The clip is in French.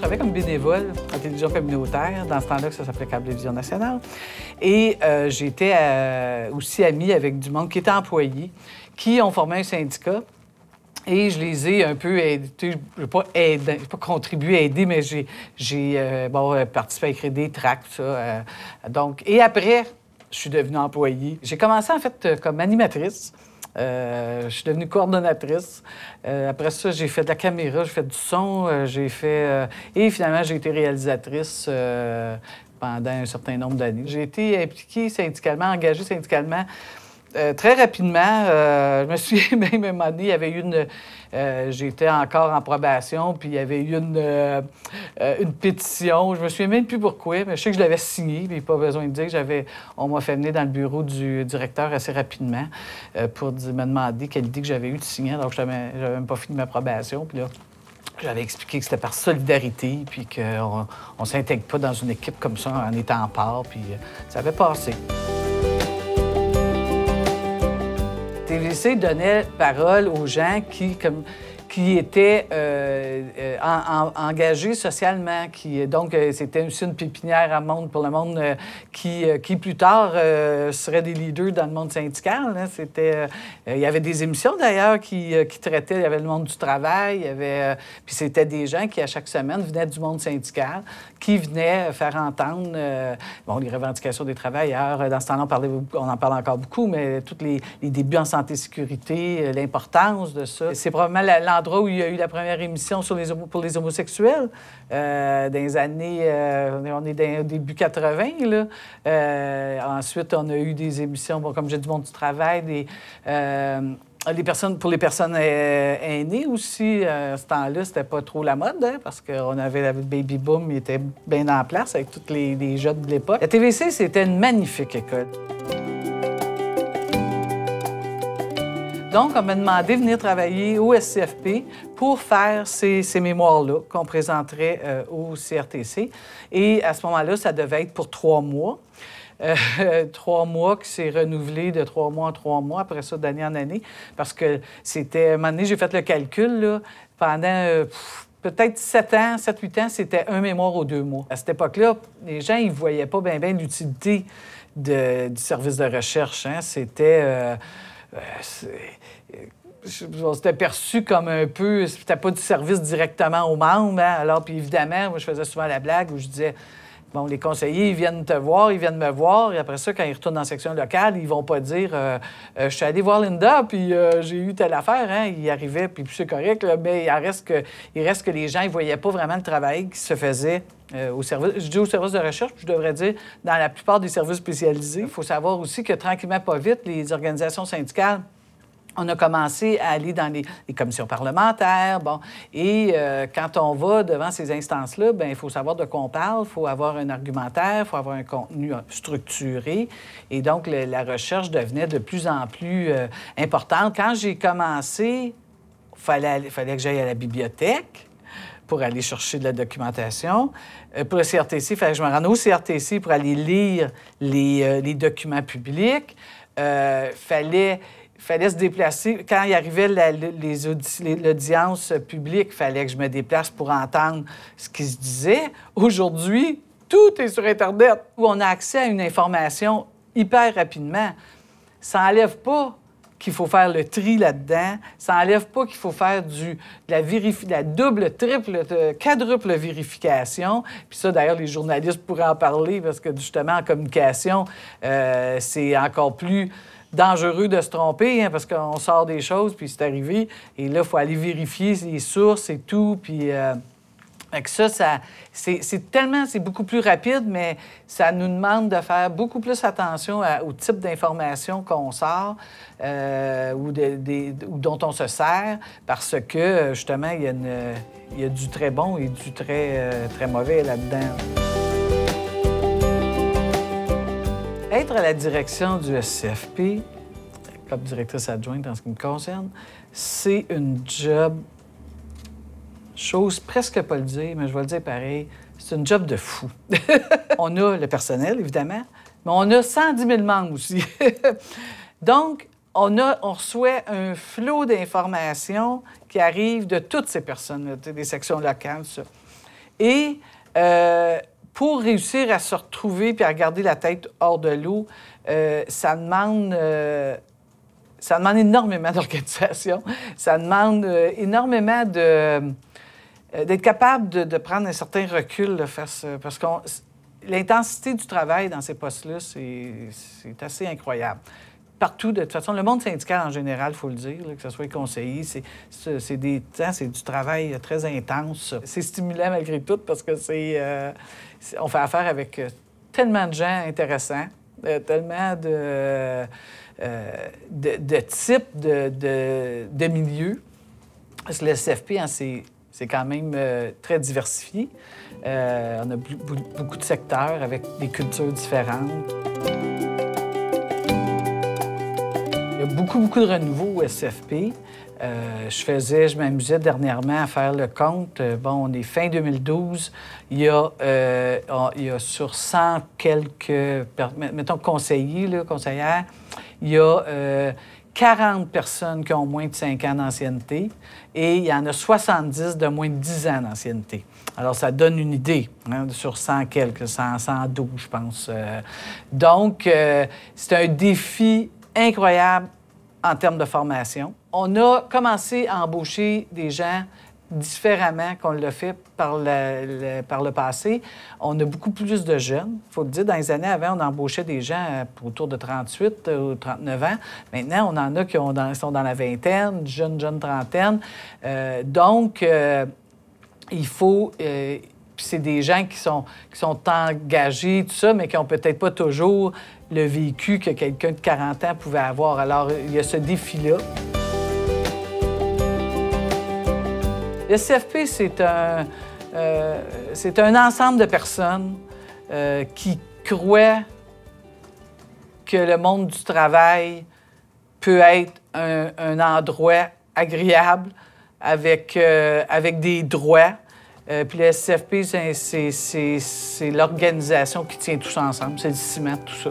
travaillais comme bénévole en télévision communautaire. Dans ce temps-là, ça s'appelait Cablevision nationale. Et j'étais aussi amie avec du monde qui était employé, qui ont formé un syndicat. Et je les ai un peu aidés. Je n'ai pas contribué à aider, mais j'ai participé à écrire des tracts, tout ça. Donc, et après, je suis devenue employée. J'ai commencé, en fait, comme animatrice. Je suis devenue coordonnatrice. Après ça, j'ai fait de la caméra, j'ai fait du son, et finalement, j'ai été réalisatrice pendant un certain nombre d'années. J'ai été impliquée syndicalement, engagée syndicalement très rapidement. Je me suis même à un moment donné, il y avait eu j'étais encore en probation, puis il y avait eu une pétition. Je me souviens même plus pourquoi, mais je sais que je l'avais signée, puis pas besoin de dire que on m'a fait venir dans le bureau du directeur assez rapidement pour me demander quelle idée que j'avais eue de signer. Donc, j'avais même pas fini ma probation, puis là, j'avais expliqué que c'était par solidarité, puis qu'on ne s'intègre pas dans une équipe comme ça en étant en part, puis ça avait passé. TVC donnait parole aux gens qui étaient engagés socialement. Donc, c'était aussi une pépinière à monde pour le monde qui plus tard, seraient des leaders dans le monde syndical. Hein. Il y avait des émissions, d'ailleurs, qui traitaient... Il y avait le monde du travail, puis c'était des gens qui, à chaque semaine, venaient du monde syndical, qui venaient faire entendre les revendications des travailleurs. Dans ce temps-là, on en parle encore beaucoup, mais tous les débuts en santé-sécurité, l'importance de ça. C'est probablement l'endroit où il y a eu la première émission pour les homosexuels, dans les années... on est dans début 80, là. Ensuite, on a eu des émissions, comme j'ai du monde du travail, pour les personnes aînées aussi. À ce temps-là, c'était pas trop la mode, hein, parce qu'on avait le baby boom, il était bien en place avec tous les jeunes de l'époque. La TVC, c'était une magnifique école. Donc, on m'a demandé de venir travailler au SCFP pour faire ces mémoires-là qu'on présenterait au CRTC. Et à ce moment-là, ça devait être pour 3 mois. 3 mois qui s'est renouvelé de 3 mois en 3 mois, après ça, d'année en année. Parce que c'était... À un moment donné, j'ai fait le calcul, là, pendant... peut-être 7-8 ans, c'était un mémoire aux 2 mois. À cette époque-là, les gens, ils ne voyaient pas bien l'utilité du service de recherche. Hein. C'était perçu comme un peu... C'était pas du service directement aux membres. Hein? Alors, puis évidemment, moi, je faisais souvent la blague où je disais... Bon, les conseillers, ils viennent te voir, ils viennent me voir, et après ça, quand ils retournent dans la section locale, ils vont pas dire je suis allé voir Linda, puis j'ai eu telle affaire, hein. Ils arrivaient, puis c'est correct, là, mais il reste que les gens, ils voyaient pas vraiment le travail qui se faisait au service. Je dis au service de recherche, puis je devrais dire dans la plupart des services spécialisés. Il faut savoir aussi que tranquillement, pas vite, les organisations syndicales, on a commencé à aller dans les commissions parlementaires, et quand on va devant ces instances-là, il faut savoir de quoi on parle, il faut avoir un argumentaire, il faut avoir un contenu structuré, et donc la recherche devenait de plus en plus importante. Quand j'ai commencé, il fallait que j'aille à la bibliothèque pour aller chercher de la documentation. Pour le CRTC, il fallait que je me rende au CRTC pour aller lire les documents publics. Fallait se déplacer. Quand il arrivait l'audience publique, il fallait que je me déplace pour entendre ce qui se disait. Aujourd'hui, tout est sur Internet, où on a accès à une information hyper rapidement. Ça n'enlève pas qu'il faut faire le tri là-dedans. Ça n'enlève pas qu'il faut faire de la double, triple, quadruple vérification. Puis ça, d'ailleurs, les journalistes pourraient en parler parce que, justement, en communication, c'est encore plus dangereux de se tromper, hein, parce qu'on sort des choses, puis c'est arrivé. Et là, il faut aller vérifier les sources et tout. Puis avec ça, c'est beaucoup plus rapide, mais ça nous demande de faire beaucoup plus attention au type d'information qu'on sort ou dont on se sert, parce que, justement, il y a du très bon et du très mauvais là-dedans. Être à la direction du SCFP, comme directrice adjointe en ce qui me concerne, c'est une job, j'ose presque pas le dire, mais je vais le dire pareil, c'est une job de fou. On a le personnel, évidemment, mais on a 110 000 membres aussi. Donc, on reçoit un flot d'informations qui arrivent de toutes ces personnes, des sections locales, ça. Et pour réussir à se retrouver puis à garder la tête hors de l'eau, ça demande énormément d'organisation. Ça demande énormément d'être capable de prendre un certain recul là, parce que l'intensité du travail dans ces postes-là, c'est assez incroyable. Partout, de toute façon, le monde syndical en général, il faut le dire, là, que ce soit les conseillers, c'est du travail très intense. C'est stimulant malgré tout parce que on fait affaire avec tellement de gens intéressants, tellement de types, de milieux. Parce que le SFP, hein, c'est quand même très diversifié. On a beaucoup de secteurs avec des cultures différentes. Il y a beaucoup de renouveau au SFP. Je m'amusais dernièrement à faire le compte. Bon, on est fin 2012. Il y a sur 100 quelques, mettons conseillers, là, conseillères, il y a 40 personnes qui ont moins de 5 ans d'ancienneté et il y en a 70 de moins de 10 ans d'ancienneté. Alors, ça donne une idée, hein, sur 100 quelques, 112, je pense. Donc, c'est un défi incroyable en termes de formation. On a commencé à embaucher des gens différemment qu'on l'a fait par le passé. On a beaucoup plus de jeunes. Il faut le dire, dans les années avant, on embauchait des gens autour de 38 ou 39 ans. Maintenant, on en a qui sont dans la vingtaine, jeunes trentaine. Donc, il faut... Puis c'est des gens qui sont engagés, tout ça, mais qui n'ont peut-être pas toujours le vécu que quelqu'un de 40 ans pouvait avoir. Alors, il y a ce défi-là. Le CFP, c'est un ensemble de personnes qui croient que le monde du travail peut être un endroit agréable avec des droits. Puis le SFP, c'est l'organisation qui tient tout ça ensemble. C'est le ciment de tout ça.